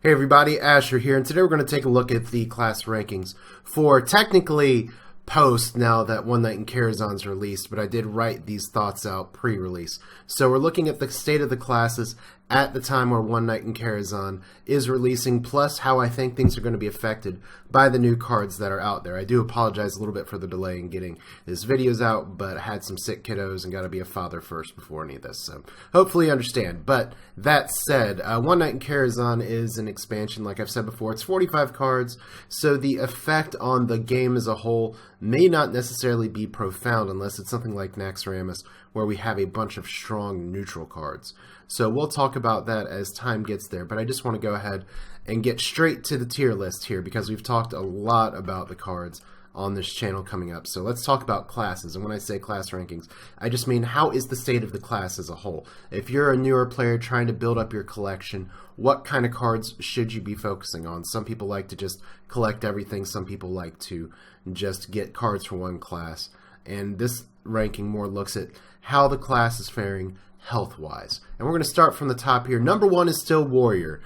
Hey everybody, Asher here, and today we're going to take a look at the class rankings for technically post now that One Night in Karazhan's released, but I did write these thoughts out pre-release. So we're looking at the state of the classes at the time where One Night in Karazhan is releasing, plus how I think things are going to be affected by the new cards that are out there. I do apologize a little bit for the delay in getting this videos out, but I had some sick kiddos and got to be a father first before any of this, so hopefully you understand. But that said, One Night in Karazhan is an expansion, like I've said before. It's 45 cards, so the effect on the game as a whole may not necessarily be profound unless it's something like Naxxramas, where we have a bunch of strong neutral cards. So we'll talk about that as time gets there, but I just want to go ahead and get straight to the tier list here because we've talked a lot about the cards on this channel coming up. So let's talk about classes, and when I say class rankings, I just mean how is the state of the class as a whole. If you're a newer player trying to build up your collection, what kind of cards should you be focusing on? Some people like to just collect everything, some people like to just get cards for one class, and this ranking more looks at how the class is faring health-wise. And we're going to start from the top here. Number one is still Warrior.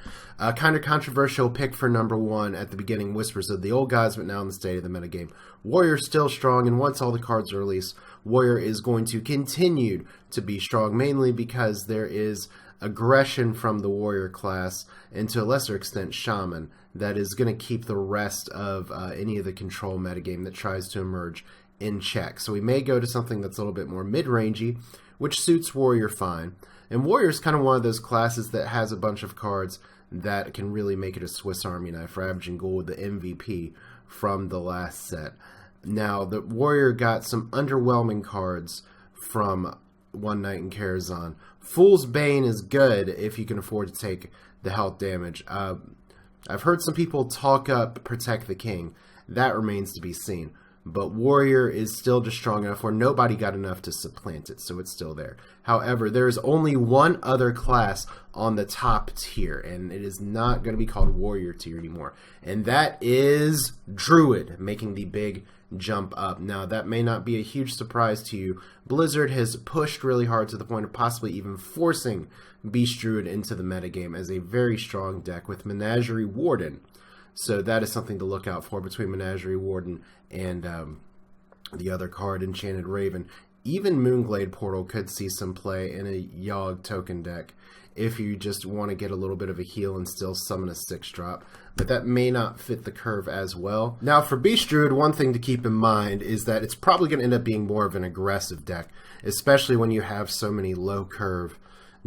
Kind of controversial pick for number one at the beginning. Whispers of the old gods, but now in the state of the metagame. Warrior's still strong, and once all the cards are released, Warrior is going to continue to be strong, mainly because there is aggression from the Warrior class, and to a lesser extent Shaman, that is going to keep the rest of any of the control metagame that tries to emerge in check. So we may go to something that's a little bit more mid-rangey, which suits Warrior fine. And Warrior is kind of one of those classes that has a bunch of cards that can really make it a Swiss Army knife. Ravage and Ghoul with the MVP from the last set. Now, the Warrior got some underwhelming cards from One Night in Karazhan. Fool's Bane is good if you can afford to take the health damage. I've heard some people talk up Protect the King. That remains to be seen. But Warrior is still just strong enough where nobody got enough to supplant it, so it's still there. However, there is only one other class on the top tier, and it is not going to be called Warrior tier anymore. And that is Druid, making the big jump up. Now, that may not be a huge surprise to you. Blizzard has pushed really hard to the point of possibly even forcing Beast Druid into the metagame as a very strong deck with Menagerie Warden. So that is something to look out for between Menagerie Warden and the other card, Enchanted Raven. Even Moonglade Portal could see some play in a Yogg token deck if you just want to get a little bit of a heal and still summon a 6-drop. But that may not fit the curve as well. Now for Beast Druid, one thing to keep in mind is that it's probably going to end up being more of an aggressive deck, especially when you have so many low curve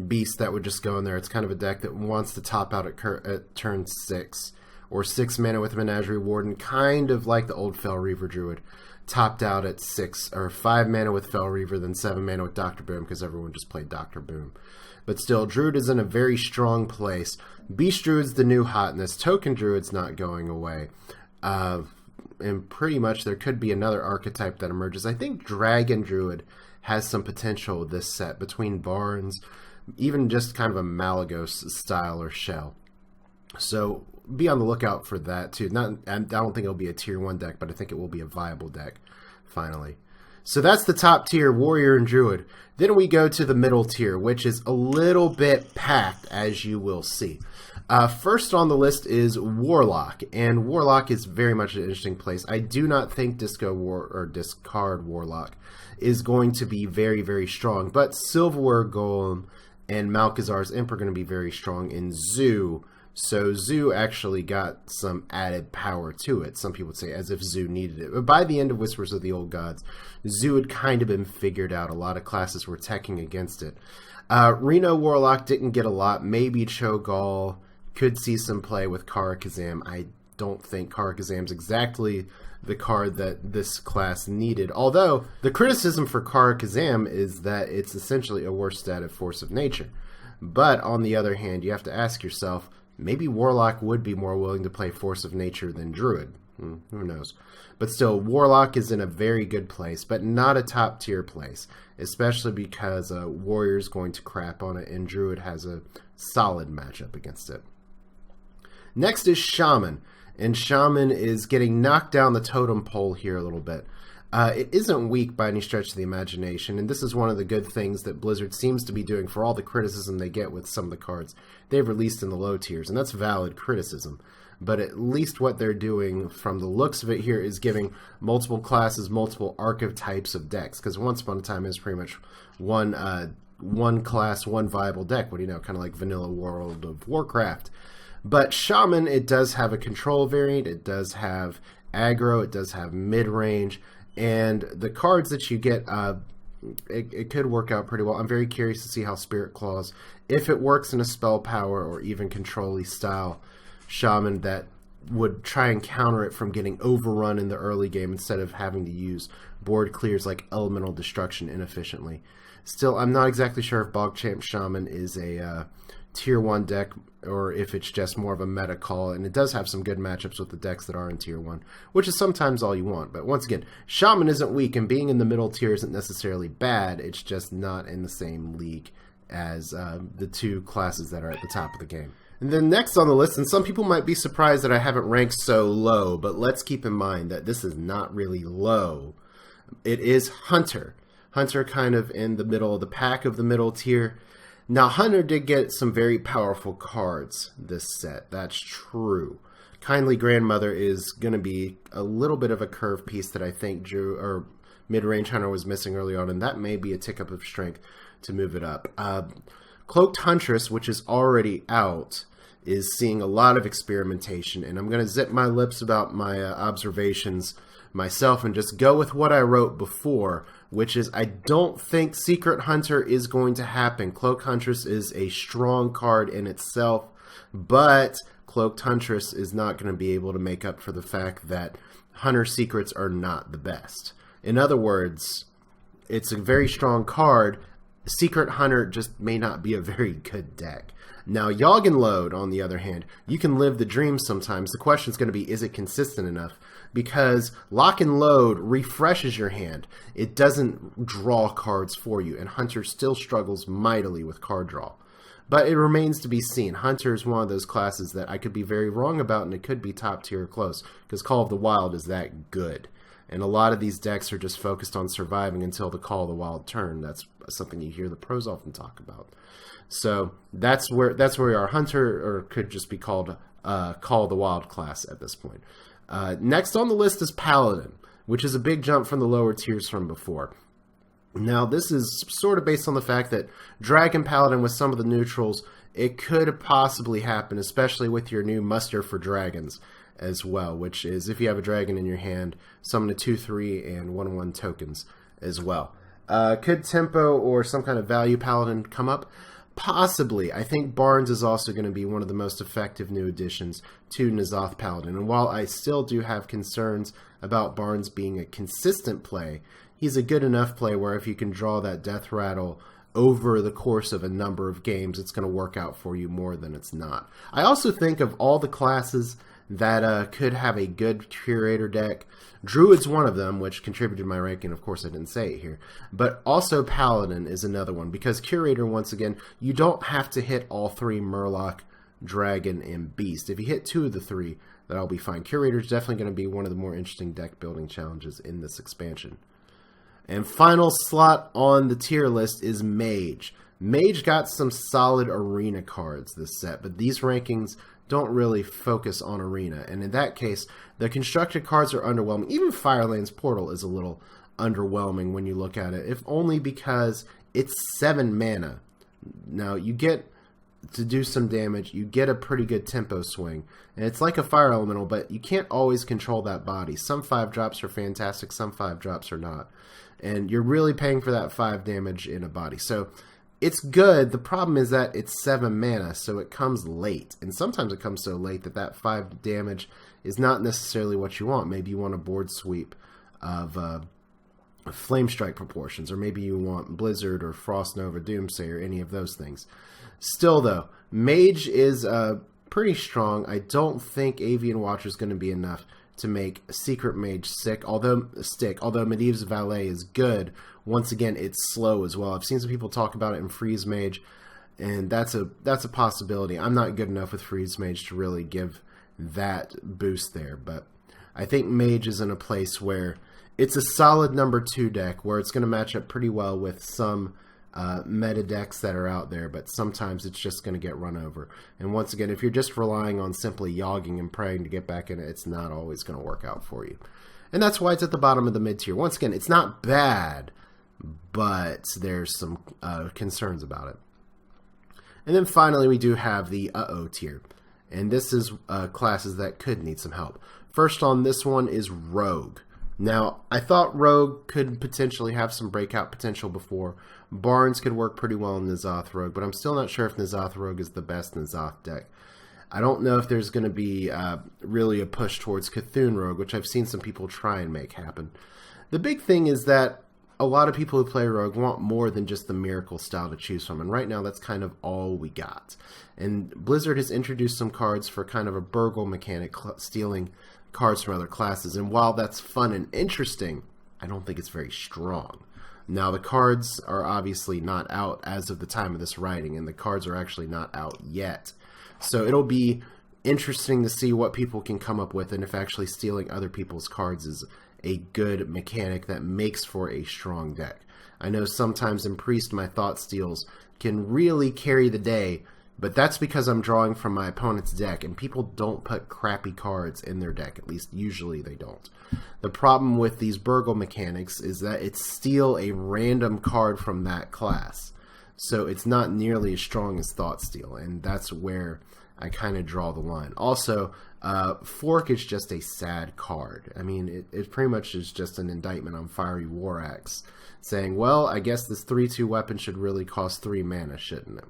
beasts that would just go in there. It's kind of a deck that wants to top out at turn 6. Or 6 mana with Menagerie Warden, kind of like the old Fel Reaver Druid, topped out at 6 or 5 mana with Fel Reaver, then 7 mana with Dr. Boom because everyone just played Dr. Boom. But still, Druid is in a very strong place. Beast Druid's the new hotness. Token Druid's not going away. And pretty much there could be another archetype that emerges. I think Dragon Druid has some potential this set between Barnes, even just kind of a Malagos style or shell. So be on the lookout for that too. I don't think it'll be a tier 1 deck, but I think it will be a viable deck finally. So that's the top tier, Warrior and Druid. Then we go to the middle tier, which is a little bit packed, as you will see. First on the list is Warlock, and Warlock is very much an interesting place. I do not think Discard Warlock is going to be very, very strong, but Silverware Golem and Malchezaar's Imp are going to be very strong in Zoo. So Zoo actually got some added power to it. Some people would say as if Zoo needed it. But by the end of Whispers of the Old Gods, Zoo had kind of been figured out. A lot of classes were teching against it. Reno Warlock didn't get a lot. Maybe Cho'Gall could see some play with Karazhan. I don't think Karazhan's exactly the card that this class needed. Although, the criticism for Karazhan is that it's essentially a worse stat of Force of Nature. But on the other hand, you have to ask yourself, maybe Warlock would be more willing to play Force of Nature than Druid. Who knows? But still, Warlock is in a very good place, but not a top tier place, especially because Warrior's going to crap on it, and Druid has a solid matchup against it. Next is Shaman, and Shaman is getting knocked down the totem pole here a little bit. It isn't weak by any stretch of the imagination, and this is one of the good things that Blizzard seems to be doing for all the criticism they get with some of the cards they've released in the low tiers, and that's valid criticism. But at least what they're doing from the looks of it here is giving multiple classes, multiple archetypes of decks, because once upon a time it was pretty much one class, one viable deck, kind of like vanilla World of Warcraft. But Shaman, it does have a control variant, it does have aggro, it does have mid-range, and the cards that you get, it could work out pretty well. I'm very curious to see how Spirit Claws, if it works in a spell power or even control-y style Shaman that would try and counter it from getting overrun in the early game instead of having to use board clears like Elemental Destruction inefficiently. Still, I'm not exactly sure if Bogchamp Shaman is a Tier 1 deck or if it's just more of a meta call, and it does have some good matchups with the decks that are in Tier 1, which is sometimes all you want. But once again, Shaman isn't weak, and being in the middle tier isn't necessarily bad, it's just not in the same league as the two classes that are at the top of the game. And then next on the list, and some people might be surprised that I haven't ranked so low, but let's keep in mind that this is not really low. It is Hunter. Hunter kind of in the middle of the pack of the middle tier. Now, Hunter did get some very powerful cards this set. That's true. Kindly Grandmother is going to be a little bit of a curve piece that I think mid-range Hunter was missing early on, and that may be a tick-up of strength to move it up. Cloaked Huntress, which is already out, is seeing a lot of experimentation, and I'm going to zip my lips about my observations myself and just go with what I wrote before, which is I don't think Secret Hunter is going to happen. Cloaked Huntress is a strong card in itself, but Cloaked Huntress is not going to be able to make up for the fact that Hunter Secrets are not the best. In other words, it's a very strong card. Secret Hunter just may not be a very good deck. Now, Yogg Load, on the other hand, you can live the dream sometimes. The question is going to be, is it consistent enough? Because Lock and Load refreshes your hand. It doesn't draw cards for you, and Hunter still struggles mightily with card draw. But it remains to be seen. Hunter is one of those classes that I could be very wrong about, and it could be top tier close, because Call of the Wild is that good. And a lot of these decks are just focused on surviving until the Call of the Wild turn. That's something you hear the pros often talk about. So that's where we are. Hunter, or could just be called Call of the Wild class at this point. Next on the list is Paladin, which is a big jump from the lower tiers from before. Now, this is sort of based on the fact that Dragon Paladin with some of the neutrals, it could possibly happen, especially with your new Muster for Dragons as well, which is if you have a dragon in your hand, summon a 2/3 and 1/1 tokens as well. Could Tempo or some kind of value Paladin come up? Possibly. I think Barnes is also going to be one of the most effective new additions to N'Zoth Paladin. And while I still do have concerns about Barnes being a consistent play, he's a good enough play where if you can draw that Death Rattle over the course of a number of games, it's going to work out for you more than it's not. I also think of all the classes that could have a good Curator deck, Druid's one of them, which contributed to my ranking. Of course, I didn't say it here. But also Paladin is another one, because Curator, once again, you don't have to hit all three Murloc, Dragon, and Beast. If you hit two of the three, that'll be fine. Curator is definitely going to be one of the more interesting deck building challenges in this expansion. And final slot on the tier list is Mage. Mage got some solid arena cards this set, but these rankings don't really focus on arena, and in that case, the constructed cards are underwhelming. Even Firelands Portal is a little underwhelming when you look at it, if only because it's 7 mana. Now, you get to do some damage, you get a pretty good tempo swing, and it's like a Fire Elemental, but you can't always control that body. Some 5-drops are fantastic, some 5-drops are not, and you're really paying for that 5 damage in a body. So it's good. The problem is that it's 7 mana, so it comes late. And sometimes it comes so late that 5 damage is not necessarily what you want. Maybe you want a board sweep of Flame Strike proportions, or maybe you want Blizzard or Frost Nova Doomsday or any of those things. Still, though, Mage is pretty strong. I don't think Avian Watcher is going to be enough to make Secret Mage stick, although Medivh's Valet is good. Once again, it's slow as well. I've seen some people talk about it in Freeze Mage, and that's a possibility. I'm not good enough with Freeze Mage to really give that boost there, but I think Mage is in a place where it's a solid number 2 deck where it's going to match up pretty well with some meta decks that are out there, but sometimes it's just going to get run over. And once again, if you're just relying on simply yogging and praying to get back in it, it's not always going to work out for you. And that's why it's at the bottom of the mid-tier. Once again, it's not bad, but there's some concerns about it. And then finally, we do have the uh-oh tier. And this is classes that could need some help. First on this one is Rogue. Now, I thought Rogue could potentially have some breakout potential before. Barnes could work pretty well in N'Zoth Rogue, but I'm still not sure if N'Zoth Rogue is the best N'Zoth deck. I don't know if there's going to be really a push towards Cthulhu Rogue, which I've seen some people try and make happen. The big thing is that a lot of people who play Rogue want more than just the Miracle style to choose from, and right now that's kind of all we got. And Blizzard has introduced some cards for kind of a burgle mechanic, stealing cards from other classes, and while that's fun and interesting, I don't think it's very strong. Now, the cards are obviously not out as of the time of this writing, and the cards are actually not out yet. So it'll be interesting to see what people can come up with, and if actually stealing other people's cards is a good mechanic that makes for a strong deck. I know sometimes in Priest my thought steals can really carry the day, but that's because I'm drawing from my opponent's deck, and people don't put crappy cards in their deck. At least usually they don't. The problem with these burgle mechanics is that it's steal a random card from that class. So it's not nearly as strong as Thought Steal, and that's where I kind of draw the line. Also, Fork is just a sad card. I mean, it pretty much is just an indictment on Fiery War Axe, saying, well, I guess this 3/2 weapon should really cost 3 mana, shouldn't it?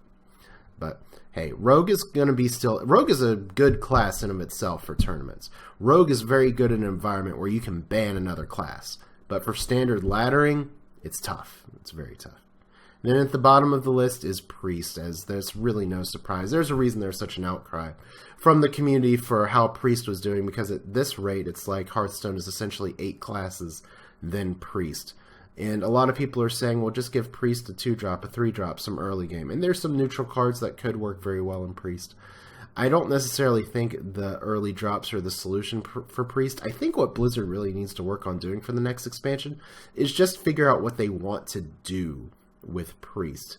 But hey, Rogue is going to be Rogue is a good class in of itself for tournaments. Rogue is very good in an environment where you can ban another class. But for standard laddering, it's tough. It's very tough. Then at the bottom of the list is Priest, as there's really no surprise. There's a reason there's such an outcry from the community for how Priest was doing, because at this rate, it's like Hearthstone is essentially 8 classes, then Priest. And a lot of people are saying, well, just give Priest a 2-drop, a 3-drop, some early game. And there's some neutral cards that could work very well in Priest. I don't necessarily think the early drops are the solution for Priest. I think what Blizzard really needs to work on doing for the next expansion is just figure out what they want to do with Priest.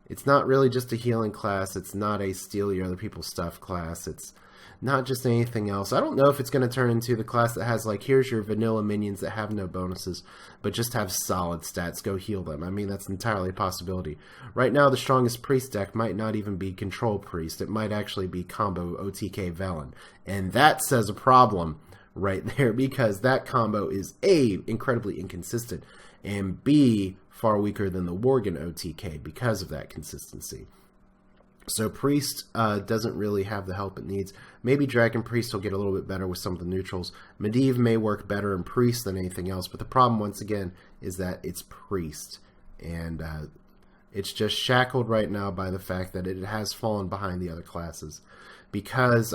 It's not really just a healing class. It's not a steal your other people's stuff class. It's not just anything else. I don't know if it's going to turn into the class that has, like, here's your vanilla minions that have no bonuses, but just have solid stats. Go heal them. I mean, that's entirely a possibility. Right now, the strongest Priest deck might not even be Control Priest. It might actually be combo OTK Velen. And that says a problem right there, because that combo is A, incredibly inconsistent, and B, far weaker than the Worgen OTK because of that consistency. So Priest doesn't really have the help it needs. Maybe Dragon Priest will get a little bit better with some of the neutrals. Medivh may work better in Priest than anything else, but the problem, once again, is that it's Priest. And it's just shackled right now by the fact that it has fallen behind the other classes. Because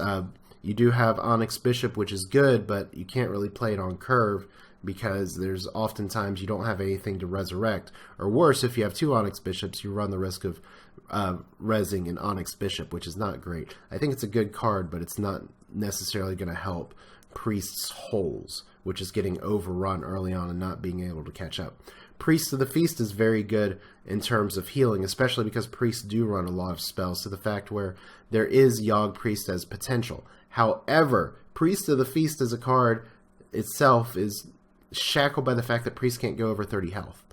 you do have Onyx Bishop, which is good, but you can't really play it on curve, because there's oftentimes you don't have anything to resurrect. Or worse, if you have 2 Onyx Bishops, you run the risk of rezzing an Onyx Bishop, which is not great. I think it's a good card, but it's not necessarily going to help Priest's holes, which is getting overrun early on and not being able to catch up. Priest of the Feast is very good in terms of healing, especially because Priests do run a lot of spells, to the fact where there is Yogg Priest as potential. However, Priest of the Feast as a card itself is shackled by the fact that Priest can't go over 30 health.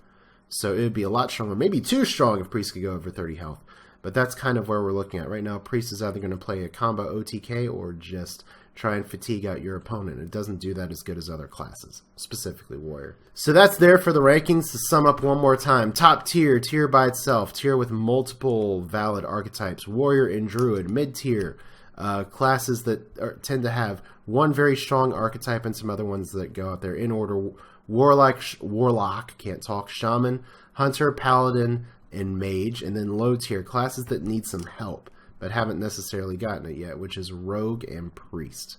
So it would be a lot stronger, maybe too strong if Priest could go over 30 health. But that's kind of where we're looking at. Right now, Priest is either going to play a combo OTK or just try and fatigue out your opponent. It doesn't do that as good as other classes, specifically Warrior. So that's there for the rankings. To sum up one more time, top tier, tier by itself, tier with multiple valid archetypes, Warrior and Druid, mid-tier, classes that tend to have one very strong archetype and some other ones that go out there in order: Warlock, can't talk, Shaman, Hunter, Paladin, and Mage. And then low tier, classes that need some help but haven't necessarily gotten it yet, which is Rogue and Priest.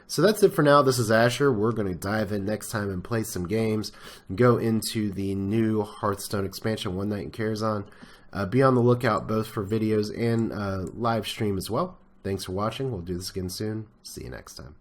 So that's it for now. This is Asher. We're going to dive in next time and play some games and go into the new Hearthstone expansion, One Night in Karazhan. Be on the lookout both for videos and live stream as well. Thanks for watching. We'll do this again soon. See you next time.